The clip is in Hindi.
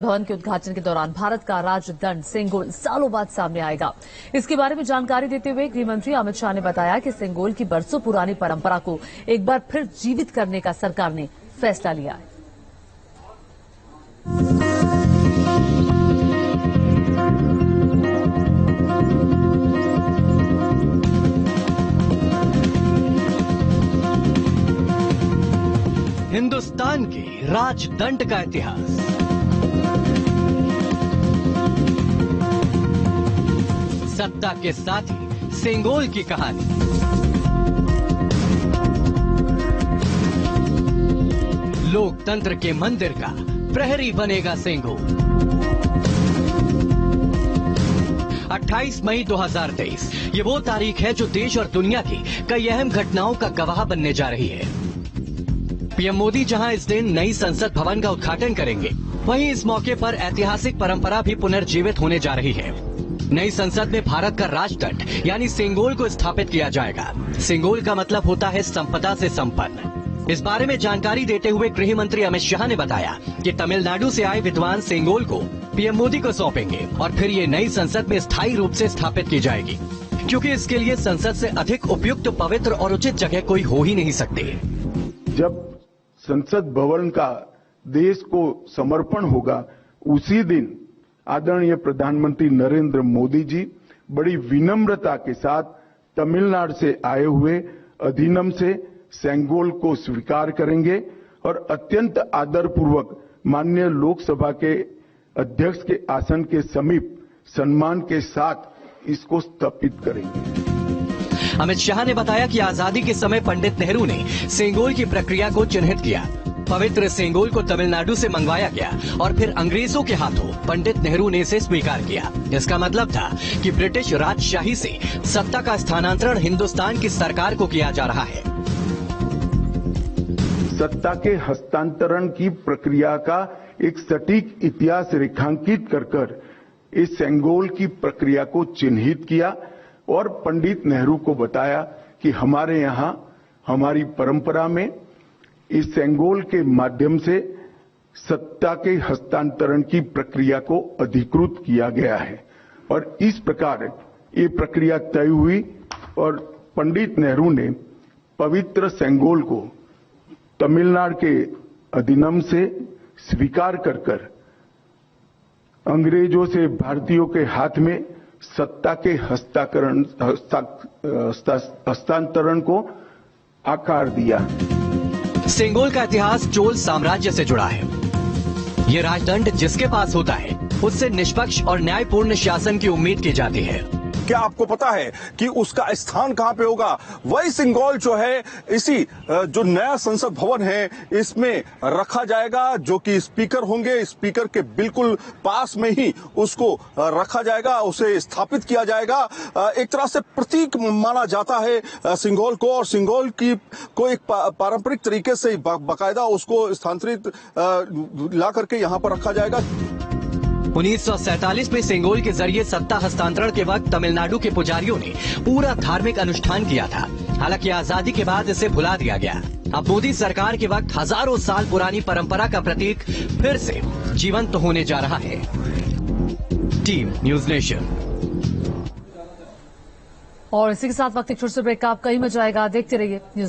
भवन के उद्घाटन के दौरान भारत का राजदंड सेंगोल सालों बाद सामने आएगा। इसके बारे में जानकारी देते हुए गृह मंत्री अमित शाह ने बताया कि सेंगोल की बरसों पुरानी परंपरा को एक बार फिर जीवित करने का सरकार ने फैसला लिया है। हिंदुस्तान के राजदंड का इतिहास। सत्ता के साथ ही सेंगोल की कहानी। लोकतंत्र के मंदिर का प्रहरी बनेगा सेंगोल। 28 मई 2023 ये वो तारीख है जो देश और दुनिया की कई अहम घटनाओं का गवाह बनने जा रही है। पीएम मोदी जहां इस दिन नई संसद भवन का उद्घाटन करेंगे, वहीं इस मौके पर ऐतिहासिक परंपरा भी पुनर्जीवित होने जा रही है। नई संसद में भारत का राजदंड यानी सेंगोल को स्थापित किया जाएगा। सेंगोल का मतलब होता है संपदा से संपन्न। इस बारे में जानकारी देते हुए गृह मंत्री अमित शाह ने बताया कि तमिलनाडु से आए विद्वान सेंगोल को पीएम मोदी को सौंपेंगे और फिर ये नई संसद में स्थायी रूप से स्थापित की जाएगी, क्योंकि इसके लिए संसद से अधिक उपयुक्त, पवित्र और उचित जगह कोई हो ही नहीं सकती। जब संसद भवन का देश को समर्पण होगा, उसी दिन आदरणीय प्रधानमंत्री नरेंद्र मोदी जी बड़ी विनम्रता के साथ तमिलनाडु से आए हुए अधिनियम से सेंगोल को स्वीकार करेंगे और अत्यंत आदरपूर्वक माननीय लोकसभा के अध्यक्ष के आसन के समीप सम्मान के साथ इसको स्थापित करेंगे। अमित शाह ने बताया कि आजादी के समय पंडित नेहरू ने सेंगोल की प्रक्रिया को चिन्हित किया। पवित्र सेंगोल को तमिलनाडु से मंगवाया गया और फिर अंग्रेजों के हाथों पंडित नेहरू ने इसे स्वीकार किया। इसका मतलब था कि ब्रिटिश राजशाही से सत्ता का स्थानांतरण हिंदुस्तान की सरकार को किया जा रहा है। सत्ता के हस्तांतरण की प्रक्रिया का एक सटीक इतिहास रेखांकित कर इस सेंगोल की प्रक्रिया को चिन्हित किया और पंडित नेहरू को बताया कि हमारे यहाँ हमारी परंपरा में इस सेंगोल के माध्यम से सत्ता के हस्तांतरण की प्रक्रिया को अधिकृत किया गया है और इस प्रकार ये प्रक्रिया तय हुई और पंडित नेहरू ने पवित्र सेंगोल को तमिलनाडु के अधिनियम से स्वीकार कर अंग्रेजों से भारतीयों के हाथ में सत्ता के हस्तांतरण को आकार दिया। सेंगोल का इतिहास चोल साम्राज्य से जुड़ा है। ये राजदंड जिसके पास होता है, उससे निष्पक्ष और न्यायपूर्ण शासन की उम्मीद की जाती है। क्या आपको पता है कि उसका स्थान कहां पे होगा? वही सेंगोल जो है इसी जो नया संसद भवन है इसमें रखा जाएगा, जो कि स्पीकर होंगे। स्पीकर के बिल्कुल पास में ही उसको रखा जाएगा, उसे स्थापित किया जाएगा। एक तरह से प्रतीक माना जाता है सेंगोल को, और सेंगोल की को एक पारंपरिक तरीके से बाकायदा उसको स्थानांतरित ला करके यहां पर रखा जाएगा। 1947 में सेंगोल के जरिए सत्ता हस्तांतरण के वक्त तमिलनाडु के पुजारियों ने पूरा धार्मिक अनुष्ठान किया था। हालांकि आजादी के बाद इसे भुला दिया गया। अब मोदी सरकार के वक्त हजारों साल पुरानी परंपरा का प्रतीक फिर से जीवंत होने जा रहा है। Team news nation. और इसी के साथ वक्त एक छोटे से ब्रेक का, आप कहीं मत जाएगा, देखते रहिए न्यूज।